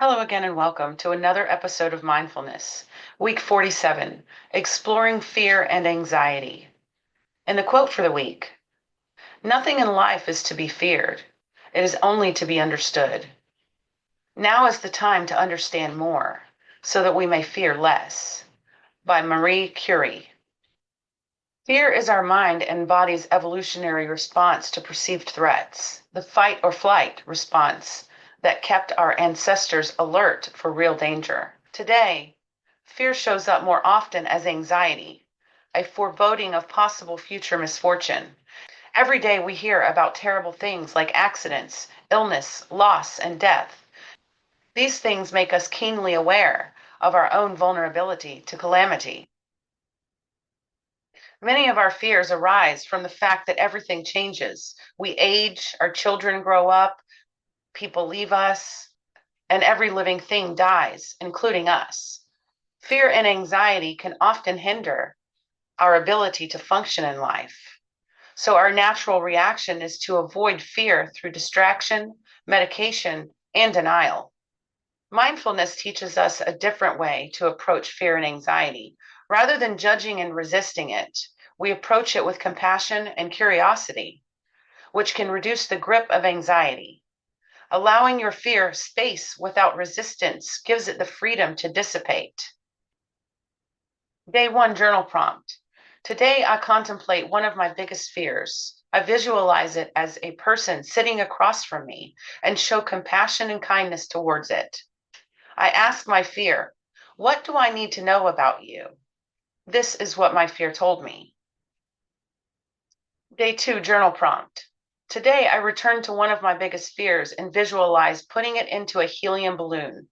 Hello again and welcome to another episode of Mindfulness, week 47, Exploring Fear and Anxiety. And the quote for the week: "Nothing in life is to be feared. It is only to be understood. Now is the time to understand more so that we may fear less." By Marie Curie. Fear is our mind and body's evolutionary response to perceived threats, the fight or flight response that kept our ancestors alert for real danger. Today, fear shows up more often as anxiety, a foreboding of possible future misfortune. Every day we hear about terrible things like accidents, illness, loss, and death. These things make us keenly aware of our own vulnerability to calamity. Many of our fears arise from the fact that everything changes. We age, our children grow up, people leave us, and every living thing dies, including us. Fear and anxiety can often hinder our ability to function in life. So our natural reaction is to avoid fear through distraction, medication, and denial. Mindfulness teaches us a different way to approach fear and anxiety. Rather than judging and resisting it, we approach it with compassion and curiosity, which can reduce the grip of anxiety. Allowing your fear space without resistance gives it the freedom to dissipate. Day 1 journal prompt. Today I contemplate one of my biggest fears. I visualize it as a person sitting across from me and show compassion and kindness towards it. I ask my fear, "What do I need to know about you?" This is what my fear told me. Day 2 journal prompt. Today I return to one of my biggest fears and visualize putting it into a helium balloon.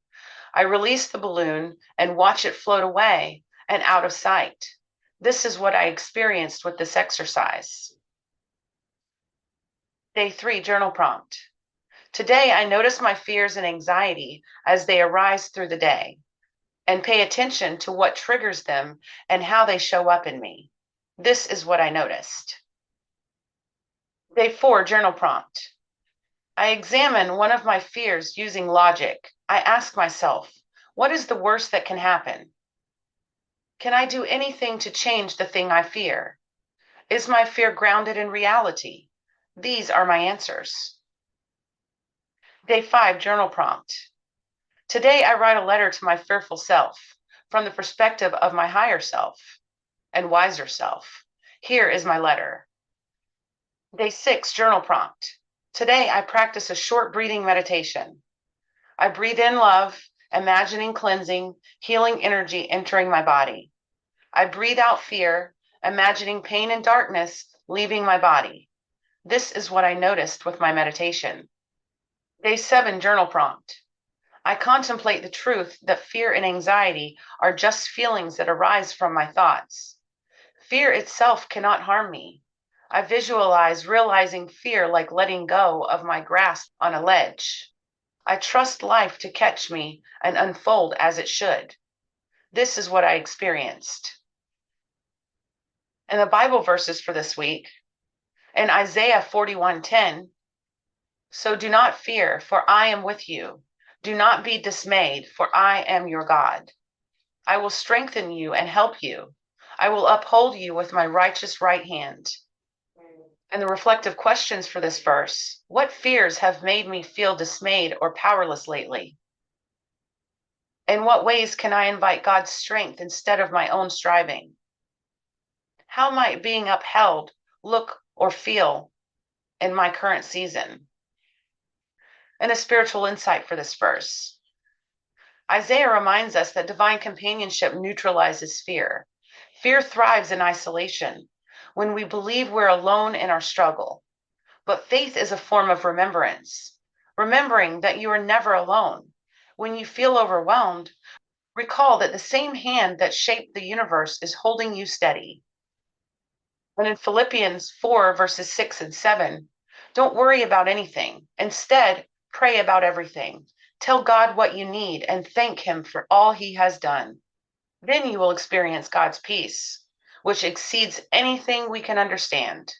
I release the balloon and watch it float away and out of sight. This is what I experienced with this exercise. Day 3 journal prompt. Today I notice my fears and anxiety as they arise through the day and pay attention to what triggers them and how they show up in me. This is what I noticed. Day 4 journal prompt. I examine one of my fears using logic. I ask myself, what is the worst that can happen? Can I do anything to change the thing I fear? Is my fear grounded in reality? These are my answers. Day 5 journal prompt. Today I write a letter to my fearful self from the perspective of my higher self and wiser self. Here is my letter. Day 6 journal prompt. Today I practice a short breathing meditation. I breathe in love, imagining cleansing, healing energy entering my body. I breathe out fear, imagining pain and darkness leaving my body. This is what I noticed with my meditation. Day 7 journal prompt. I contemplate the truth that fear and anxiety are just feelings that arise from my thoughts. Fear itself cannot harm me. I visualize realizing fear like letting go of my grasp on a ledge. I trust life to catch me and unfold as it should. This is what I experienced. And the Bible verses for this week, in Isaiah 41:10, so do not fear, for I am with you. Do not be dismayed, for I am your God. I will strengthen you and help you. I will uphold you with my righteous right hand. And the reflective questions for this verse: what fears have made me feel dismayed or powerless lately? In what ways can I invite God's strength instead of my own striving? How might being upheld look or feel in my current season? And a spiritual insight for this verse. Isaiah reminds us that divine companionship neutralizes fear. Fear thrives in isolation, when we believe we're alone in our struggle. But faith is a form of remembrance, remembering that you are never alone. When you feel overwhelmed, recall that the same hand that shaped the universe is holding you steady. And in Philippians 4, verses 6 and 7, don't worry about anything. Instead, pray about everything. Tell God what you need and thank Him for all He has done. Then you will experience God's peace, which exceeds anything we can understand.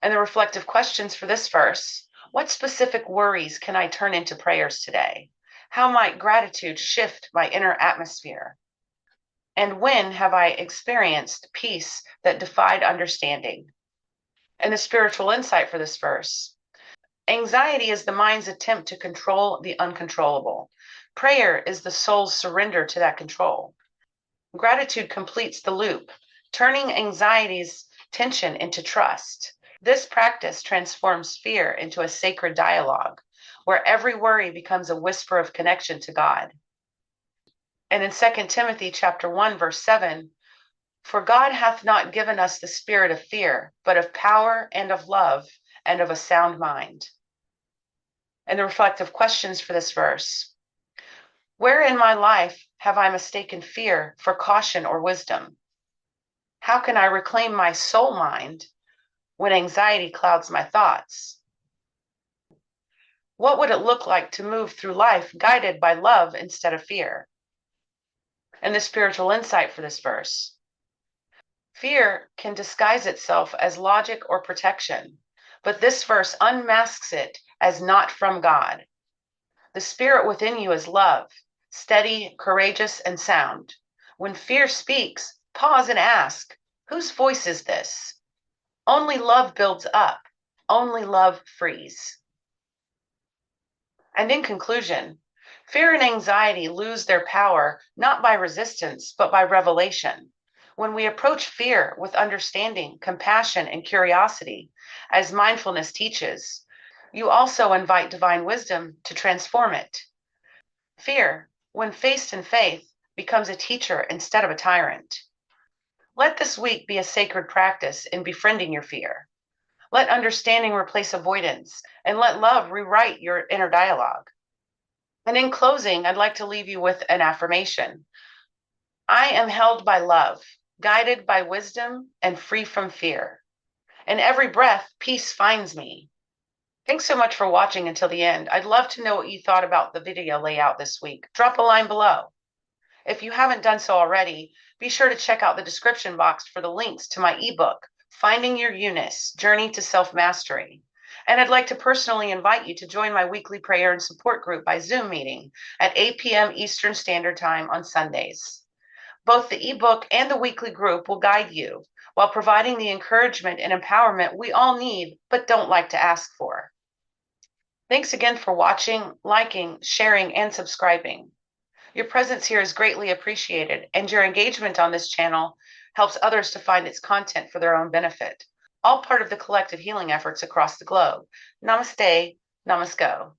And the reflective questions for this verse: What specific worries can I turn into prayers today? How might gratitude shift my inner atmosphere? And when have I experienced peace that defied understanding? And the spiritual insight for this verse: anxiety is the mind's attempt to control the uncontrollable. Prayer is the soul's surrender to that control. Gratitude completes the loop, turning anxiety's tension into trust. This practice transforms fear into a sacred dialogue, where every worry becomes a whisper of connection to God. And in 2 Timothy chapter 1, verse 7, for God hath not given us the spirit of fear, but of power and of love and of a sound mind. And the reflective questions for this verse: where in my life have I mistaken fear for caution or wisdom? How can I reclaim my soul mind when anxiety clouds my thoughts? What would it look like to move through life guided by love instead of fear? And the spiritual insight for this verse: fear can disguise itself as logic or protection, but this verse unmasks it as not from God. The spirit within you is love, steady, courageous, and sound. When fear speaks, pause and ask, whose voice is this? Only love builds up. Only love frees. And in conclusion, fear and anxiety lose their power not by resistance, but by revelation. When we approach fear with understanding, compassion, and curiosity, as mindfulness teaches, you also invite divine wisdom to transform it. Fear, when faced in faith, becomes a teacher instead of a tyrant. Let this week be a sacred practice in befriending your fear. Let understanding replace avoidance, and let love rewrite your inner dialogue. And in closing, I'd like to leave you with an affirmation. I am held by love, guided by wisdom, and free from fear. In every breath, peace finds me. Thanks so much for watching until the end. I'd love to know what you thought about the video layout this week. Drop a line below. If you haven't done so already, be sure to check out the description box for the links to my ebook, Finding Your You-Ness, Journey to Self-Mastery. And I'd like to personally invite you to join my weekly prayer and support group by Zoom meeting at 8 p.m. Eastern Standard Time on Sundays. Both the ebook and the weekly group will guide you while providing the encouragement and empowerment we all need but don't like to ask for. Thanks again for watching, liking, sharing, and subscribing. Your presence here is greatly appreciated, and your engagement on this channel helps others to find its content for their own benefit, all part of the collective healing efforts across the globe. Namaste, namasko.